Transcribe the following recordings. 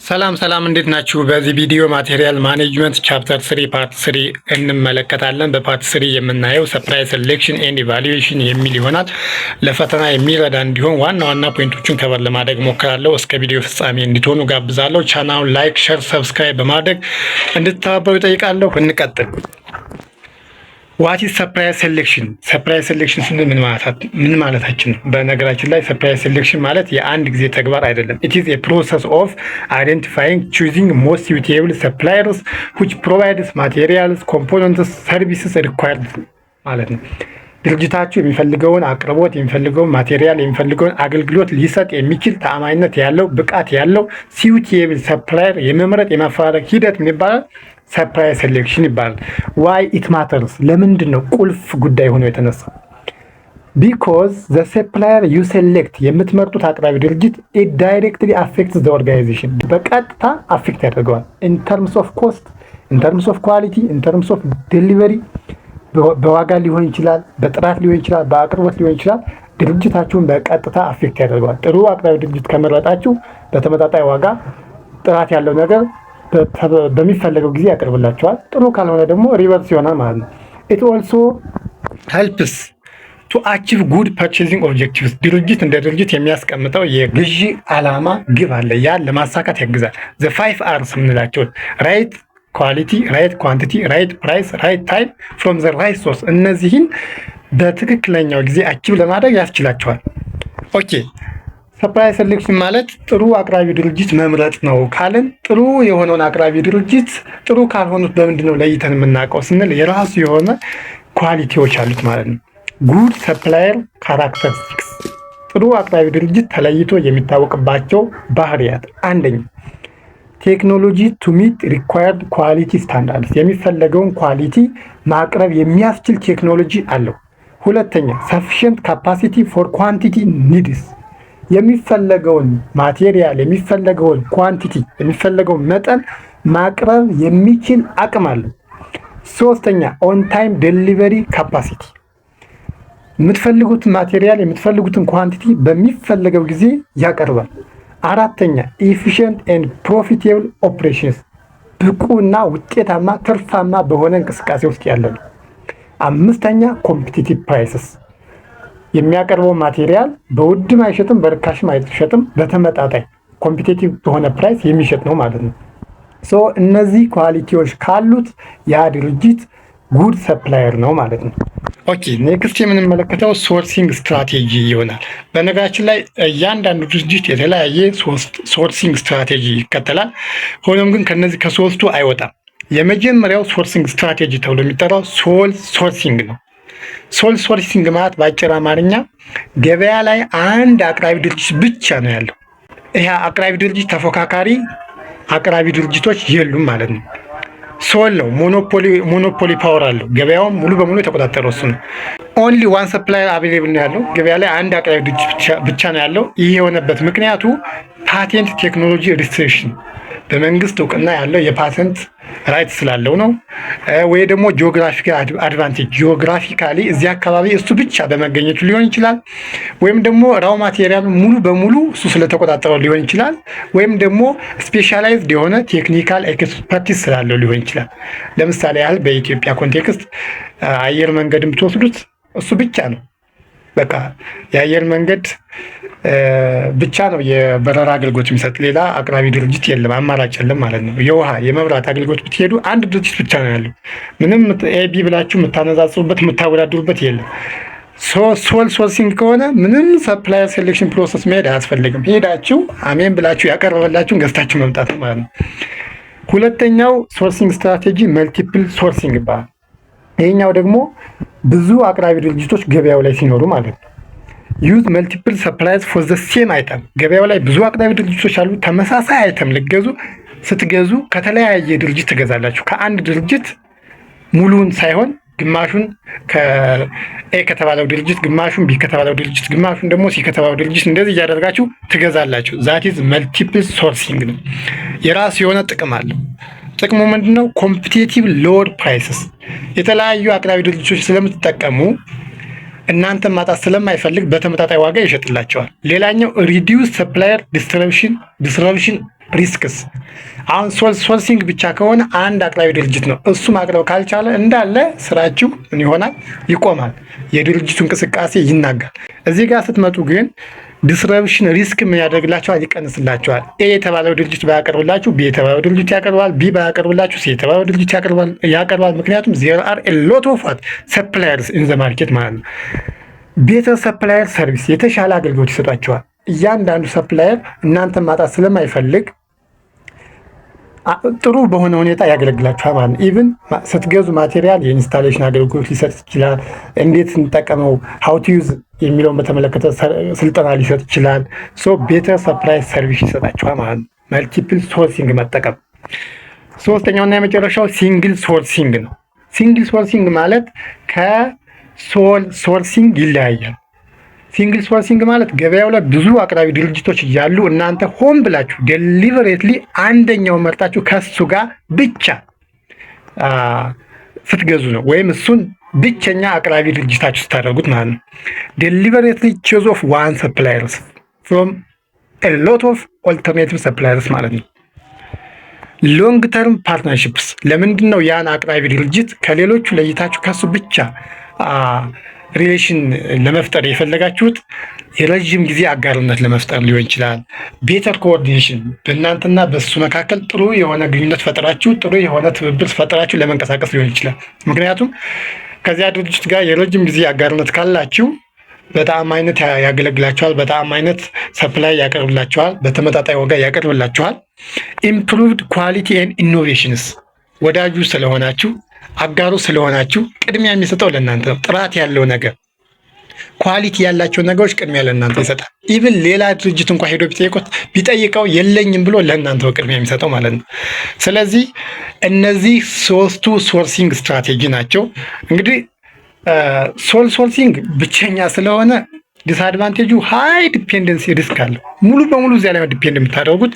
ሰላም እንዴት ናችሁ? በዚህ ቪዲዮ ማቴሪያል ማኔጅመንት ቻፕተር 3 ፓርት 3 እንመለከታለን። በፓርት 3 የምናየው ሰፕላይ ሴሌክሽን ኤንድ ኢቫሉዌሽን የሚል ይሆናል። ለፈተና የሚረዳ እንዲሆን ዋና ፖይንቶችን ከበር ለማድረግ ሞክራለሁ። እስከ ቪዲዮ ፍጻሜ እንድትሆኑ ጋብዛለሁ። ቻናሉን ላይክ፣ ሼር፣ ሰብስክራይብ በማድረግ እንድትተባበሩ ይጠይቃለሁ። እንቀጥል። ዋት ኢዝ ሰፕላይ ሴሌክሽን? ሰፕላይ ሴሌክሽን ስንል ምን ማለታችን ነው? በነገራችን ላይ ሰፕላይ ሴሌክሽን ማለት የአንድ ጊዜ ተግባር አይደለም። ኢት ኢዝ ኤ ፕሮሰስ ኦፍ አይደንቲፋይንግ ቹዚንግ ሞስት ሱቴብል ሰፕላየርስ ዊች ፕሮቫይድስ ማቴሪያልስ ኮምፖነንትስ ሰርቪስስ ሪኳየርድ ማለት ነው። ድርጅታችሁ የሚፈልገውን አቅርቦት፣ የሚፈልገውን ማቴሪያል፣ የሚፈልገውን አገልግሎት ሊሰጥ የሚችል ተአማኝነት ያለው ብቃት ያለው ሱቴብል ሰፕላየር የመምረጥ የማፈላለግ ሂደት ምን ይባላል? ሰፕላይ ሴሌክሽን ይባላል። ዋይ ኢት ማተርስ? ለምንድን ነው ቁልፍ ጉዳይ ሆኖ የተነሳው? ቢኮዝ ዘ ሰፕላየር ዩ ሴሌክት የምትመርጡት አቅራቢ ድርጅት ኢት ዳይሬክትሊ አፌክትስ ዘ ኦርጋናይዜሽን በቀጥታ አፌክት ያደርገዋል። ኢን ተርምስ ኦፍ ኮስት፣ ኢን ተርምስ ኦፍ ኳሊቲ፣ ኢን ተርምስ ኦፍ ዴሊቨሪ በዋጋ ሊሆን ይችላል፣ በጥራት ሊሆን ይችላል፣ በአቅርቦት ሊሆን ይችላል። ድርጅታችሁን በቀጥታ አፌክት ያደርገዋል። ጥሩ አቅራቢ ድርጅት ከመረጣችሁ በተመጣጣኝ ዋጋ ጥራት ያለው ነገር በሚፈለገው ጊዜ ያቀርብላቸዋል። ጥሩ ካልሆነ ደግሞ ሪቨርስ ይሆናል ማለት ነው። ኢት ኦልሶ ሄልፕስ ቱ አቺቭ ጉድ ፐርቼዚንግ ኦብጀክቲቭስ። ድርጅት እንደ ድርጅት የሚያስቀምጠው የግዢ ዓላማ ግብ አለ። ያን ለማሳካት ያግዛል። ዘ 5 R's የምንላቸው ራይት ኳሊቲ፣ ራይት ኳንቲቲ፣ ራይት ፕራይስ፣ ራይት ታይም ፍሮም ዘ ራይት ሶርስ። እነዚህን በትክክለኛው ጊዜ አቺቭ ለማድረግ ያስችላቸዋል። ኦኬ ሰፕላይ ሴሌክሽን ማለት ጥሩ አቅራቢ ድርጅት መምረጥ ነው ካልን፣ ጥሩ የሆነውን አቅራቢ ድርጅት ጥሩ ካልሆኑት በምንድን ነው ለይተን የምናውቀው ስንል የራሱ የሆነ ኳሊቲዎች አሉት ማለት ነው። ጉድ ሰፕላየር ካራክተሪስቲክስ፣ ጥሩ አቅራቢ ድርጅት ተለይቶ የሚታወቅባቸው ባህሪያት፣ አንደኛ ቴክኖሎጂ ቱ ሚት ሪኳየርድ ኳሊቲ ስታንዳርድስ፣ የሚፈለገውን ኳሊቲ ማቅረብ የሚያስችል ቴክኖሎጂ አለው። ሁለተኛ ሰፊሽንት ካፓሲቲ ፎር ኳንቲቲ ኒድስ፣ የሚፈለገውን ማቴሪያል የሚፈለገውን ኳንቲቲ የሚፈለገውን መጠን ማቅረብ የሚችል አቅም አለው። ሶስተኛ ኦን ታይም ዴሊቨሪ ካፓሲቲ፣ የምትፈልጉትን ማቴሪያል የምትፈልጉትን ኳንቲቲ በሚፈለገው ጊዜ ያቀርባል። አራተኛ ኢፊሽንት ኤንድ ፕሮፊቴብል ኦፕሬሽንስ፣ ብቁና ውጤታማ ትርፋማ በሆነ እንቅስቃሴ ውስጥ ያለ ነው። አምስተኛ ኮምፒቲቲቭ ፕራይስስ፣ የሚያቀርበው ማቴሪያል በውድም አይሸጥም በርካሽም አይሸጥም፣ በተመጣጣኝ ኮምፒቲቲቭ በሆነ ፕራይስ የሚሸጥ ነው ማለት ነው። ሶ እነዚህ ኳሊቲዎች ካሉት ያ ድርጅት ጉድ ሰፕላየር ነው ማለት ነው። ኦኬ ኔክስት የምንመለከተው ሶርሲንግ ስትራቴጂ ይሆናል። በነገራችን ላይ እያንዳንዱ ድርጅት የተለያየ ሶርሲንግ ስትራቴጂ ይከተላል። ሆኖም ግን ከነዚህ ከሶስቱ አይወጣም። የመጀመሪያው ሶርሲንግ ስትራቴጂ ተብሎ የሚጠራው ሶል ሶርሲንግ ነው። ሶል ሶርሲንግ ማለት በአጭር አማርኛ ገበያ ላይ አንድ አቅራቢ ድርጅት ብቻ ነው ያለው። ይሄ አቅራቢ ድርጅት ተፎካካሪ አቅራቢ ድርጅቶች የሉም ማለት ነው። ሶል ነው፣ ሞኖፖሊ ፓወር አለው። ገበያውን ሙሉ በሙሉ የተቆጣጠረው እሱ ነው። ኦንሊ ዋን ሰፕላየር አቬሌብል ነው ያለው። ገበያ ላይ አንድ አቅራቢ ድርጅት ብቻ ነው ያለው። ይህ የሆነበት ምክንያቱ ፓቴንት ቴክኖሎጂ ሪስትሪክሽን፣ በመንግስት እውቅና ያለው የፓተንት ራይት ስላለው ነው። ወይ ደግሞ ጂኦግራፊካል አድቫንቴጅ፣ ጂኦግራፊካሊ እዚህ አካባቢ እሱ ብቻ በመገኘቱ ሊሆን ይችላል። ወይም ደግሞ ራው ማቴሪያል ሙሉ በሙሉ እሱ ስለተቆጣጠረው ሊሆን ይችላል። ወይም ደግሞ ስፔሻላይዝድ የሆነ ቴክኒካል ኤክስፐርቲስ ስላለው ሊሆን ይችላል። ለምሳሌ ያህል በኢትዮጵያ ኮንቴክስት አየር መንገድን ብትወስዱት እሱ ብቻ ነው፣ በቃ የአየር መንገድ ብቻ ነው የበረራ አገልግሎት የሚሰጥ፣ ሌላ አቅራቢ ድርጅት የለም፣ አማራጭ የለም ማለት ነው። የውሃ የመብራት አገልግሎት ብትሄዱ አንድ ድርጅት ብቻ ነው ያለው። ምንም ኤቢ ብላችሁ የምታነጻጽሩበት የምታወዳድሩበት የለም። ሶል ሶርሲንግ ከሆነ ምንም ሰፕላየር ሴሌክሽን ፕሮሰስ መሄድ አያስፈልግም። ሄዳችሁ አሜን ብላችሁ ያቀረበላችሁን ገዝታችሁ መምጣት ነው ማለት ነው። ሁለተኛው ሶርሲንግ ስትራቴጂ መልቲፕል ሶርሲንግ ይባላል። ይሄኛው ደግሞ ብዙ አቅራቢ ድርጅቶች ገበያው ላይ ሲኖሩ ማለት ነው። ዩዝ መልቲፕል ሰፕላይዝ ፎር ዘ ሴም አይተም፣ ገበያው ላይ ብዙ አቅራቢ ድርጅቶች አሉ። ተመሳሳይ አይተም ስትገዙ ከተለያየ ድርጅት ትገዛላችሁ። ከአንድ ድርጅት ሙሉን ሳይሆን ግማሹን ከኤ ከተባለው ድርጅት፣ ግማሹን ቢ ከተባለው ድርጅት፣ ግማሹን ደግሞ ሲ ከተባለው ድርጅት፣ እንደዚህ እያደረጋችሁ ትገዛላችሁ። ዛት ኢዝ መልቲፕል ሶርሲንግ ነው። የራሱ የሆነ ጥቅም አለው። ጥቅሙ ምንድነው? ኮምፒቲቲቭ ሎወር ፕራይስስ፣ የተለያዩ አቅራቢ ድርጅቶች ስለምትጠቀሙ እናንተ ማጣት ስለማይፈልግ በተመጣጣኝ ዋጋ ይሸጥላቸዋል። ሌላኛው ሪዲዩስ ሰፕላየር ዲስትሪቢዩሽን ሪስክስ አሁን ሶርሲንግ ብቻ ከሆነ አንድ አቅራቢ ድርጅት ነው። እሱ ማቅረብ ካልቻለ እንዳለ ስራችሁ ምን ይሆናል? ይቆማል። የድርጅቱ እንቅስቃሴ ይናጋል። እዚህ ጋር ስትመጡ ግን ዲስረፕሽን ሪስክ ምን ያደርግላቸዋል? ይቀንስላቸዋል። ኤ የተባለው ድርጅት ባያቀርብላችሁ ቢ የተባለው ድርጅት ያቀርባል። ቢ ባያቀርብላችሁ ሲ የተባለው ድርጅት ያቀርባል። ምክንያቱም ዜር አር ኤ ሎት ኦፍ ሰፕላየርስ ኢን ዘ ማርኬት ማለት ነው። ቤተር ሰፕላየር ሰርቪስ የተሻለ አገልግሎት ይሰጣቸዋል። እያንዳንዱ ሰፕላየር እናንተ ማጣት ስለማይፈልግ ጥሩ በሆነ ሁኔታ ያገለግላችኋል ማለት ነው። ኢቭን ስትገዙ ማቴሪያል የኢንስታሌሽን አገልግሎት ሊሰጥ ይችላል። እንዴት እንጠቀመው ሀው ቱ ዩዝ የሚለውን በተመለከተ ስልጠና ሊሰጥ ይችላል። ሶ ቤተር ሰፕላይ ሰርቪስ ይሰጣችኋል ማለት ነው። መልቲፕል ሶርሲንግ መጠቀም። ሶስተኛውና የመጨረሻው ሲንግል ሶርሲንግ ነው። ሲንግል ሶርሲንግ ማለት ከሶል ሶርሲንግ ይለያያል። ሲንግል ሶርሲንግ ማለት ገበያው ላይ ብዙ አቅራቢ ድርጅቶች እያሉ እናንተ ሆን ብላችሁ ዴሊቨሬትሊ አንደኛው መርጣችሁ ከሱ ጋር ብቻ ስትገዙ ነው፣ ወይም እሱን ብቸኛ አቅራቢ ድርጅታችሁ ስታደርጉት ማለት ነው። ዴሊቨሬትሊ ቾዝ ኦፍ ዋን ሰፕላየርስ ፍሮም ኤ ሎት ኦፍ ኦልተርኔቲቭ ሰፕላየርስ ማለት ነው። ሎንግ ተርም ፓርትነርሺፕስ ለምንድን ነው ያን አቅራቢ ድርጅት ከሌሎቹ ለይታችሁ ከሱ ብቻ ሪሌሽን ለመፍጠር የፈለጋችሁት? የረዥም ጊዜ አጋርነት ለመፍጠር ሊሆን ይችላል። ቤተር ኮኦርዲኔሽን በእናንተና በሱ መካከል ጥሩ የሆነ ግንኙነት ፈጥራችሁ ጥሩ የሆነ ትብብር ፈጥራችሁ ለመንቀሳቀስ ሊሆን ይችላል። ምክንያቱም ከዚያ ድርጅት ጋር የረዥም ጊዜ አጋርነት ካላችሁ በተአማኝነት ያገለግላችኋል፣ በተአማኝነት ሰፕላይ ያቀርብላችኋል፣ በተመጣጣኝ ዋጋ ያቀርብላችኋል። ኢምፕሩቭድ ኳሊቲ ኤንድ ኢኖቬሽንስ ወዳጁ ስለሆናችሁ አጋሩ ስለሆናችሁ ቅድሚያ የሚሰጠው ለእናንተ ነው። ጥራት ያለው ነገር ኳሊቲ ያላቸው ነገሮች ቅድሚያ ለእናንተ ይሰጣል። ኢቭን ሌላ ድርጅት እንኳ ሄዶ ቢጠይቀው የለኝም ብሎ ለእናንተ ቅድሚያ የሚሰጠው ማለት ነው። ስለዚህ እነዚህ ሶስቱ ሶርሲንግ ስትራቴጂ ናቸው። እንግዲህ ሶርሲንግ ብቸኛ ስለሆነ ዲስአድቫንቴጁ ሃይ ዲፔንደንሲ ሪስክ አለው። ሙሉ በሙሉ እዚያ ላይ ዲፔንድ የምታደርጉት።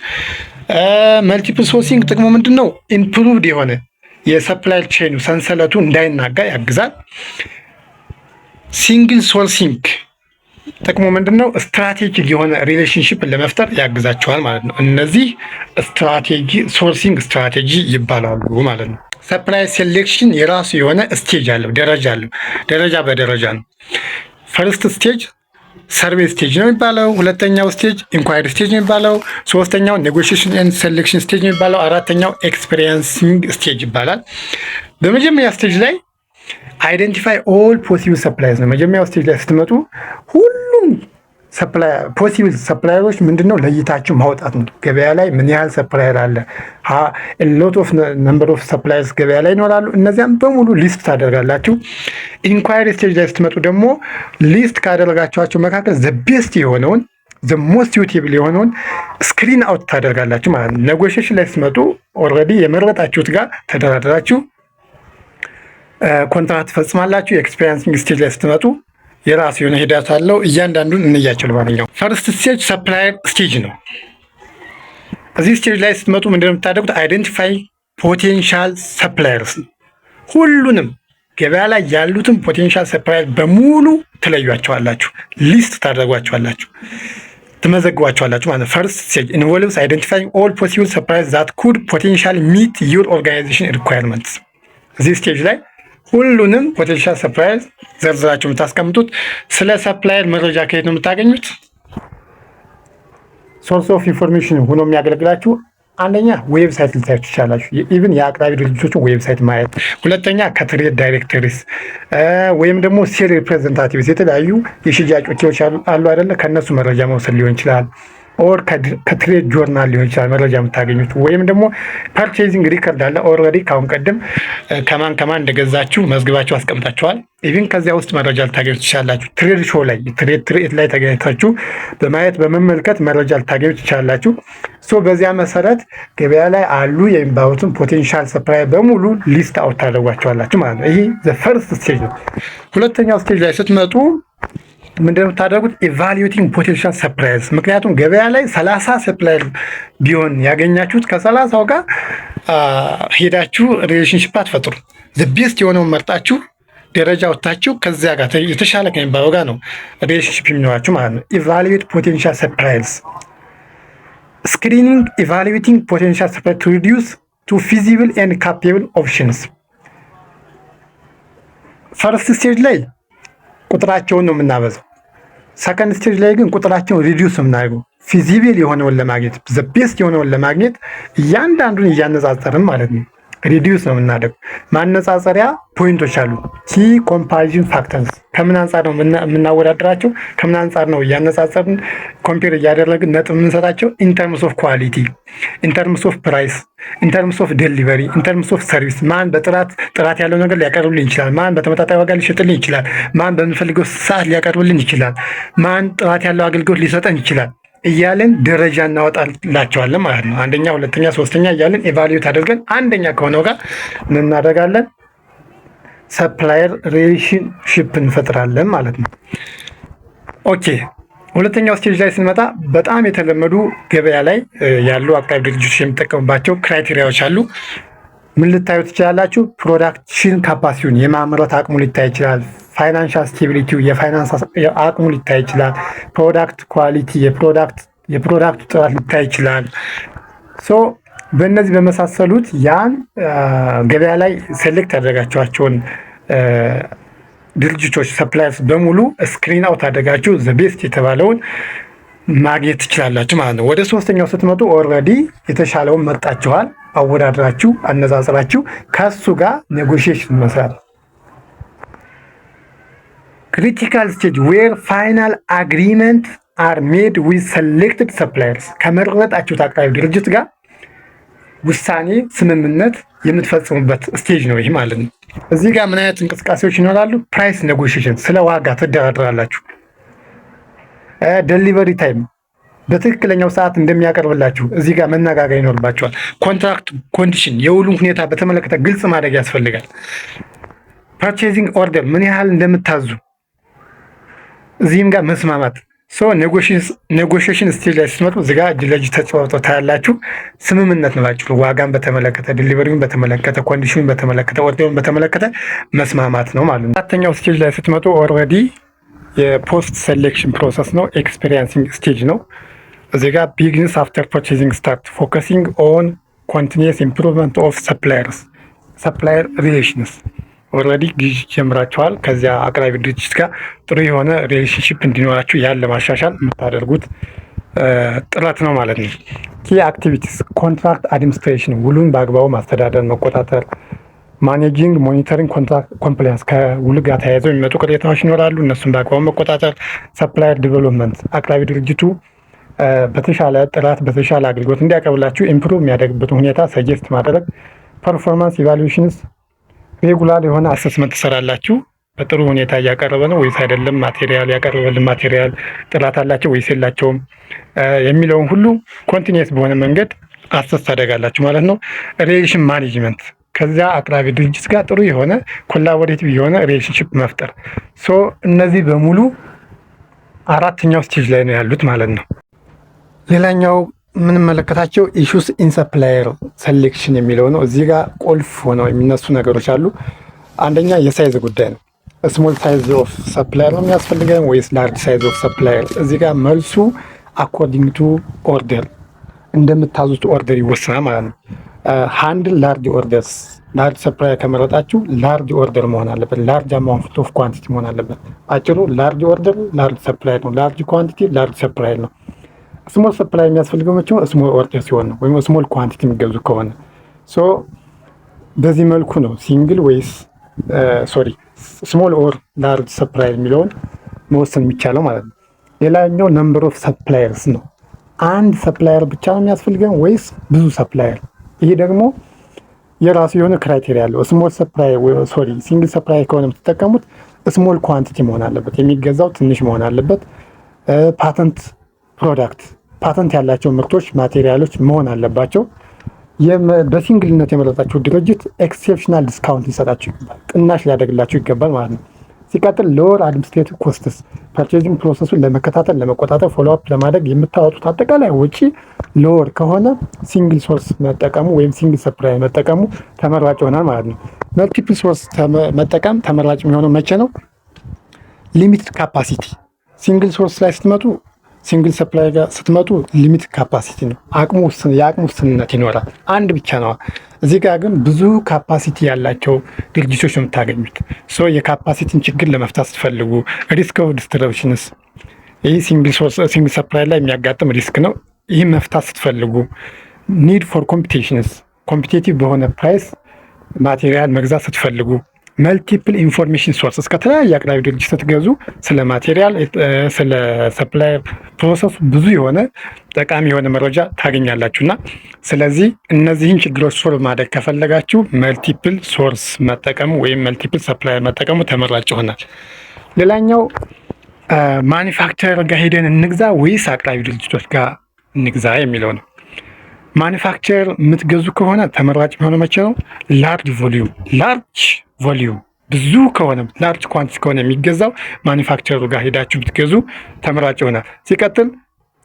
መልቲፕል ሶርሲንግ ጥቅሙ ምንድን ነው? ኢምፕሩቭድ የሆነ የሰፕላይ ቼኑ ሰንሰለቱ እንዳይናጋ ያግዛል። ሲንግል ሶርሲንግ ጥቅሙ ምንድን ነው? ስትራቴጂክ የሆነ ሪሌሽንሽፕ ለመፍጠር ያግዛቸዋል ማለት ነው። እነዚህ ሶርሲንግ ስትራቴጂ ይባላሉ ማለት ነው። ሰፕላይ ሴሌክሽን የራሱ የሆነ ስቴጅ አለው፣ ደረጃ በደረጃ ነው። ፈርስት ስቴጅ ሰርቬይ ስቴጅ ነው የሚባለው። ሁለተኛው ስቴጅ ኢንኳይሪ ስቴጅ ነው የሚባለው። ሶስተኛው ኔጎሽዬሽን ኤንድ ሴሌክሽን ስቴጅ ነው የሚባለው። አራተኛው ኤክስፔሪየንሲንግ ስቴጅ ይባላል። በመጀመሪያ ስቴጅ ላይ አይደንቲፋይ ኦል ፖሲብል ሰፕላየርስ ነው። መጀመሪያው ስቴጅ ላይ ስትመጡ ሁሉም ፖሲብል ሰፕላየሮች ምንድነው ለይታችሁ ማውጣት ነው። ገበያ ላይ ምን ያህል ሰፕላየር አለ፣ ሎት ኦፍ ነምበር ኦፍ ሰፕላየርስ ገበያ ላይ ይኖራሉ። እነዚያም በሙሉ ሊስት ታደርጋላችሁ። ኢንኳይሪ ስቴጅ ላይ ስትመጡ ደግሞ ሊስት ካደረጋችኋቸው መካከል ዘ ቤስት የሆነውን ዘ ሞስት ዩቴብል የሆነውን ስክሪን አውት ታደርጋላችሁ ማለት ነው። ኔጎሽዬሽን ላይ ስትመጡ ኦልሬዲ የመረጣችሁት ጋር ተደራድራችሁ ኮንትራት ትፈጽማላችሁ። የኤክስፔሪየንሲንግ ስቴጅ ላይ ስትመጡ የራሱ የሆነ ሂደት አለው። እያንዳንዱን እንያቸው። ለማንኛው ፈርስት ስቴጅ ሰፕላየር ስቴጅ ነው። እዚህ ስቴጅ ላይ ስትመጡ ምንድነው የምታደርጉት? አይደንቲፋይ ፖቴንሻል ሰፕላየርስ። ሁሉንም ገበያ ላይ ያሉትን ፖቴንሻል ሰፕላየር በሙሉ ትለዩቸዋላችሁ፣ ሊስት ታደርጓቸዋላችሁ፣ ትመዘግቧቸዋላችሁ ማለት ነው። ፈርስት ስቴጅ ኢንቮልቭስ አይደንቲፋይንግ ኦል ፖሲብል ሰፕላየርስ ዛት ኩድ ፖቴንሻል ሚት ዩር ኦርጋናይዜሽን ሪኳየርመንትስ። እዚህ ስቴጅ ላይ ሁሉንም ፖቴንሻል ሰፕላየር ዘርዝራችሁ የምታስቀምጡት። ስለ ሰፕላየር መረጃ ከየት ነው የምታገኙት? ሶርስ ኦፍ ኢንፎርሜሽን ሆኖ የሚያገለግላችሁ አንደኛ ዌብሳይት ልታዩት ትችላላችሁ። ኢቭን የአቅራቢ ድርጅቶችን ዌብሳይት ማየት። ሁለተኛ ከትሬድ ዳይሬክተሪስ ወይም ደግሞ ሴል ሪፕሬዘንታቲቭስ የተለያዩ የሽያጭ ወኪሎች አሉ አይደለ? ከእነሱ መረጃ መውሰድ ሊሆን ይችላል። ኦር ከትሬድ ጆርናል ሊሆን ይችላል መረጃ የምታገኙት። ወይም ደግሞ ፐርቼዚንግ ሪከርድ አለ ኦልሬዲ ካሁን ቀደም ከማን እንደገዛችሁ መዝግባችሁ አስቀምጣችኋል። ኢቭን ከዚያ ውስጥ መረጃ ልታገኙ ትችላላችሁ። ትሬድ ሾው ላይ ትሬድ ላይ ተገኝታችሁ በማየት በመመልከት መረጃ ልታገኙ ትችላላችሁ። ሶ በዚያ መሰረት ገበያ ላይ አሉ የሚባሉትን ፖቴንሻል ሰፕላይ በሙሉ ሊስት አውት ታደርጓቸዋላችሁ ማለት ነው። ይሄ ዘ ፈርስት ስቴጅ ነው። ሁለተኛው ስቴጅ ላይ ስትመጡ ምንድነው የምታደርጉት? ኢቫሉዌቲንግ ፖቴንሻል ሰፕላየርስ። ምክንያቱም ገበያ ላይ 30 ሰፕላየር ቢሆን ያገኛችሁት ከ30ው ጋር ሄዳችሁ ሪሌሽንሽፕ አትፈጥሩ። ዘ ቤስት የሆነውን መርጣችሁ ደረጃ ወጥታችሁ ከዚያ ጋር የተሻለ ከሚባለው ጋር ነው ሪሌሽንሽፕ የሚኖራችሁ ማለት ነው። ኢቫሉዌት ፖቴንሻል ሰፕላየርስ። ስክሪኒንግ ኢቫሉዌቲንግ ፖቴንሻል ሰፕላይ ቱ ሪዲዩስ ቱ ፊዚብል ኤንድ ካፔብል ኦፕሽንስ። ፈርስት ስቴጅ ላይ ቁጥራቸውን ነው የምናበዛው። ሰከንድ ስቴጅ ላይ ግን ቁጥራቸውን ሪዲዩስ የምናደርገው ፊዚብል የሆነውን ለማግኘት ቤስት የሆነውን ለማግኘት እያንዳንዱን እያነጻጸርን ማለት ነው ሪዲዩስ ነው የምናደርገው። ማነጻጸሪያ ፖይንቶች አሉ። ኪ ኮምፓሪዥን ፋክተርስ ከምን አንጻር ነው የምናወዳደራቸው? ከምን አንጻር ነው እያነጻጸርን ኮምፔር እያደረግን ነጥብ የምንሰጣቸው? ኢንተርምስ ኦፍ ኳሊቲ፣ ኢንተርምስ ኦፍ ፕራይስ፣ ኢንተርምስ ኦፍ ዴሊቨሪ፣ ኢንተርምስ ኦፍ ሰርቪስ። ማን ጥራት ያለው ነገር ሊያቀርብልን ይችላል? ማን በተመጣጣኝ ዋጋ ሊሸጥልን ይችላል? ማን በምንፈልገው ሰዓት ሊያቀርብልን ይችላል? ማን ጥራት ያለው አገልግሎት ሊሰጠን ይችላል? እያለን ደረጃ እናወጣላቸዋለን ማለት ነው። አንደኛ፣ ሁለተኛ፣ ሶስተኛ እያለን ኤቫሉዌት አድርገን አንደኛ ከሆነው ጋር ምን እናደርጋለን? ሰፕላየር ሪሌሽንሺፕ እንፈጥራለን ማለት ነው። ኦኬ፣ ሁለተኛው ስቴጅ ላይ ስንመጣ በጣም የተለመዱ ገበያ ላይ ያሉ አቅራቢ ድርጅቶች የሚጠቀሙባቸው ክራይቴሪያዎች አሉ። ምን ልታዩ ትችላላችሁ? ፕሮዳክሽን ካፓሲቲውን የማምረት አቅሙ ሊታይ ይችላል። ፋይናንሻል ስቴቢሊቲው የፋይናንስ አቅሙ ሊታይ ይችላል። ፕሮዳክት ኳሊቲ የፕሮዳክቱ ጥራት ሊታይ ይችላል። ሶ በእነዚህ በመሳሰሉት ያን ገበያ ላይ ሴሌክት ያደረጋቸዋቸውን ድርጅቶች ሰፕላየርስ በሙሉ ስክሪን አውት አደረጋችሁ ዘቤስት የተባለውን ማግኘት ትችላላችሁ ማለት ነው። ወደ ሶስተኛው ስትመጡ ኦልሬዲ የተሻለውን መርጣችኋል። አወዳድራችሁ አነጻጽራችሁ ከሱ ጋር ኔጎሽዬሽን መስራት። ክሪቲካል ስቴጅ ዌር ፋይናል አግሪመንት አር ሜድ ዊዝ ሰሌክትድ ሰፕላየርስ ከመረጣችሁት አቅራቢ ድርጅት ጋር ውሳኔ ስምምነት የምትፈጽሙበት ስቴጅ ነው ይህ ማለት ነው። እዚህ ጋር ምን አይነት እንቅስቃሴዎች ይኖራሉ? ፕራይስ ኔጎሽዬሽን፣ ስለ ዋጋ ትደራደራላችሁ። ዴሊቨሪ ታይም በትክክለኛው ሰዓት እንደሚያቀርብላችሁ እዚህ ጋር መነጋገር ይኖርባቸዋል። ኮንትራክት ኮንዲሽን የውሉን ሁኔታ በተመለከተ ግልጽ ማድረግ ያስፈልጋል። ፐርቼዚንግ ኦርደር ምን ያህል እንደምታዙ እዚህም ጋር መስማማት። ኔጎሽዬሽን ስቴጅ ላይ ስትመጡ እዚህ ጋር እጅ ለእጅ ተጨባብጠው ታያላችሁ። ስምምነት ነው ባጭሩ። ዋጋን በተመለከተ፣ ዴሊቨሪውን በተመለከተ፣ ኮንዲሽኑን በተመለከተ፣ ኦርደሩን በተመለከተ መስማማት ነው ማለት ነው። አራተኛው ስቴጅ ላይ ስትመጡ ኦልሬዲ የፖስት ሴሌክሽን ፕሮሰስ ነው። ኤክስፔሪንሲንግ ስቴጅ ነው። እዚህ ጋር ቢግንስ አፍተር ፐርቼዚንግ ስታርት ፎከሲንግ ኦን ኮንቲኒየስ ኢምፕሩቭመንት ኦፍ ሰፕላየር ሪሌሽንስ። ኦልሬዲ ግዥ ጀምራችኋል። ከዚያ አቅራቢ ድርጅት ጋር ጥሩ የሆነ ሪሌሽንሽፕ እንዲኖራችሁ ያን ለማሻሻል የምታደርጉት ጥረት ነው ማለት ነው። ኪ አክቲቪቲስ ኮንትራክት አድሚኒስትሬሽን፣ ውሉን በአግባቡ ማስተዳደር መቆጣጠር። ማኔጂንግ ሞኒተሪንግ ኮምፕላያንስ፣ ከውል ጋር ተያይዘው የሚመጡ ቅሬታዎች ይኖራሉ፣ እነሱን በአግባቡ መቆጣጠር። ሰፕላየር ዲቨሎፕመንት፣ አቅራቢ ድርጅቱ በተሻለ ጥራት በተሻለ አገልግሎት እንዲያቀርብላችሁ ኢምፕሩቭ የሚያደርግበትን ሁኔታ ሰጀስት ማድረግ። ፐርፎርማንስ ኢቫሉዌሽንስ፣ ሬጉላር የሆነ አሰስመንት ትሰራላችሁ። በጥሩ ሁኔታ እያቀረበ ነው ወይስ አይደለም፣ ማቴሪያል ያቀረበልን ማቴሪያል ጥራት አላቸው ወይስ የላቸውም የሚለውን ሁሉ ኮንቲኒየስ በሆነ መንገድ አሰስ ታደርጋላችሁ ማለት ነው። ሪሌሽን ማኔጅመንት፣ ከዚያ አቅራቢ ድርጅት ጋር ጥሩ የሆነ ኮላቦሬቲቭ የሆነ ሪሌሽንሽፕ መፍጠር። እነዚህ በሙሉ አራተኛው ስቴጅ ላይ ነው ያሉት ማለት ነው። ሌላኛው የምንመለከታቸው ኢሹስ ኢን ሰፕላየር ሴሌክሽን የሚለው ነው። እዚህ ጋር ቁልፍ ሆነው የሚነሱ ነገሮች አሉ። አንደኛ የሳይዝ ጉዳይ ነው። ስሞል ሳይዝ ኦፍ ሰፕላየር ነው የሚያስፈልገን ወይስ ላርጅ ሳይዝ ኦፍ ሰፕላየር? እዚህ ጋር መልሱ አኮርዲንግ ቱ ኦርደር እንደምታዙት ኦርደር ይወስናል ማለት ነው። ሃንድል ላርጅ ኦርደርስ፣ ላርጅ ሰፕላየር ከመረጣችሁ ላርጅ ኦርደር መሆን አለበት። ላርጅ አማውንት ኦፍ ኳንቲቲ መሆን አለበት። አጭሩ ላርጅ ኦርደር ላርጅ ሰፕላየር ነው። ላርጅ ኳንቲቲ ላርጅ ሰፕላየር ነው። ስሞል ሰፕላይ የሚያስፈልገው መቼ ነው? ስሞል ኦርደር ሲሆን ነው፣ ወይም ስሞል ኳንቲቲ የሚገዙ ከሆነ። በዚህ መልኩ ነው ሲንግል ወይስ ስሞል ኦር ላርጅ ሰፕላይ የሚለውን መወሰን የሚቻለው ማለት ነው። ሌላኛው ነምበር ኦፍ ሰፕላየርስ ነው። አንድ ሰፕላየር ብቻ ነው የሚያስፈልገን ወይስ ብዙ ሰፕላየር? ይሄ ደግሞ የራሱ የሆነ ክራይቴሪያ አለው። ሲንግል ሰፕላይ ከሆነ የምትጠቀሙት ስሞል ኳንቲቲ መሆን አለበት፣ የሚገዛው ትንሽ መሆን አለበት። ፓተንት ያላቸው ምርቶች ማቴሪያሎች መሆን አለባቸው። በሲንግልነት የመረጣችሁ ድርጅት ኤክሴፕሽናል ዲስካውንት ሊሰጣችሁ ይገባል፣ ቅናሽ ሊያደርግላችሁ ይገባል ማለት ነው። ሲቀጥል ሎወር አድሚኒስትሬቲቭ ኮስትስ፣ ፐርቼዚንግ ፕሮሰሱን ለመከታተል ለመቆጣጠር ፎሎአፕ ለማድረግ የምታወጡት አጠቃላይ ወጪ ሎወር ከሆነ ሲንግል ሶርስ መጠቀሙ ወይም ሲንግል ሰፕላይ መጠቀሙ ተመራጭ ይሆናል ማለት ነው። መልቲፕል ሶርስ መጠቀም ተመራጭ የሚሆነው መቼ ነው? ሊሚትድ ካፓሲቲ። ሲንግል ሶርስ ላይ ስትመጡ ሲንግል ሰፕላይ ጋር ስትመጡ ሊሚት ካፓሲቲ ነው። የአቅሙ ውስንነት ይኖራል። አንድ ብቻ ነው። እዚህ ጋር ግን ብዙ ካፓሲቲ ያላቸው ድርጅቶች ነው የምታገኙት። የካፓሲቲን ችግር ለመፍታት ስትፈልጉ ሪስክ ኦፍ ዲስትረፕሽንስ፣ ይህ ሲንግል ሰፕላይ ላይ የሚያጋጥም ሪስክ ነው። ይህ መፍታት ስትፈልጉ ኒድ ፎር ኮምፒቴሽንስ፣ ኮምፒቴቲቭ በሆነ ፕራይስ ማቴሪያል መግዛት ስትፈልጉ መልቲፕል ኢንፎርሜሽን ሶርስ ከተለያየ አቅራቢ ድርጅት ስትገዙ ስለ ማቴሪያል ስለ ሰፕላይ ፕሮሰሱ ብዙ የሆነ ጠቃሚ የሆነ መረጃ ታገኛላችሁ እና ስለዚህ እነዚህን ችግሮች ሶልቭ ማድረግ ከፈለጋችሁ መልቲፕል ሶርስ መጠቀሙ ወይም መልቲፕል ሰፕላይ መጠቀሙ ተመራጭ ይሆናል። ሌላኛው ማኒፋክቸር ጋር ሄደን እንግዛ ወይስ አቅራቢ ድርጅቶች ጋር እንግዛ የሚለው ነው። ማኒፋክቸር የምትገዙ ከሆነ ተመራጭ የሚሆነው መቼ ነው? ላርጅ ቮሊዩም ብዙ ከሆነ ላርጅ ኳንቲቲ ከሆነ የሚገዛው ማኒፋክቸሩ ጋር ሄዳችሁ ብትገዙ ተመራጭ ይሆናል። ሲቀጥል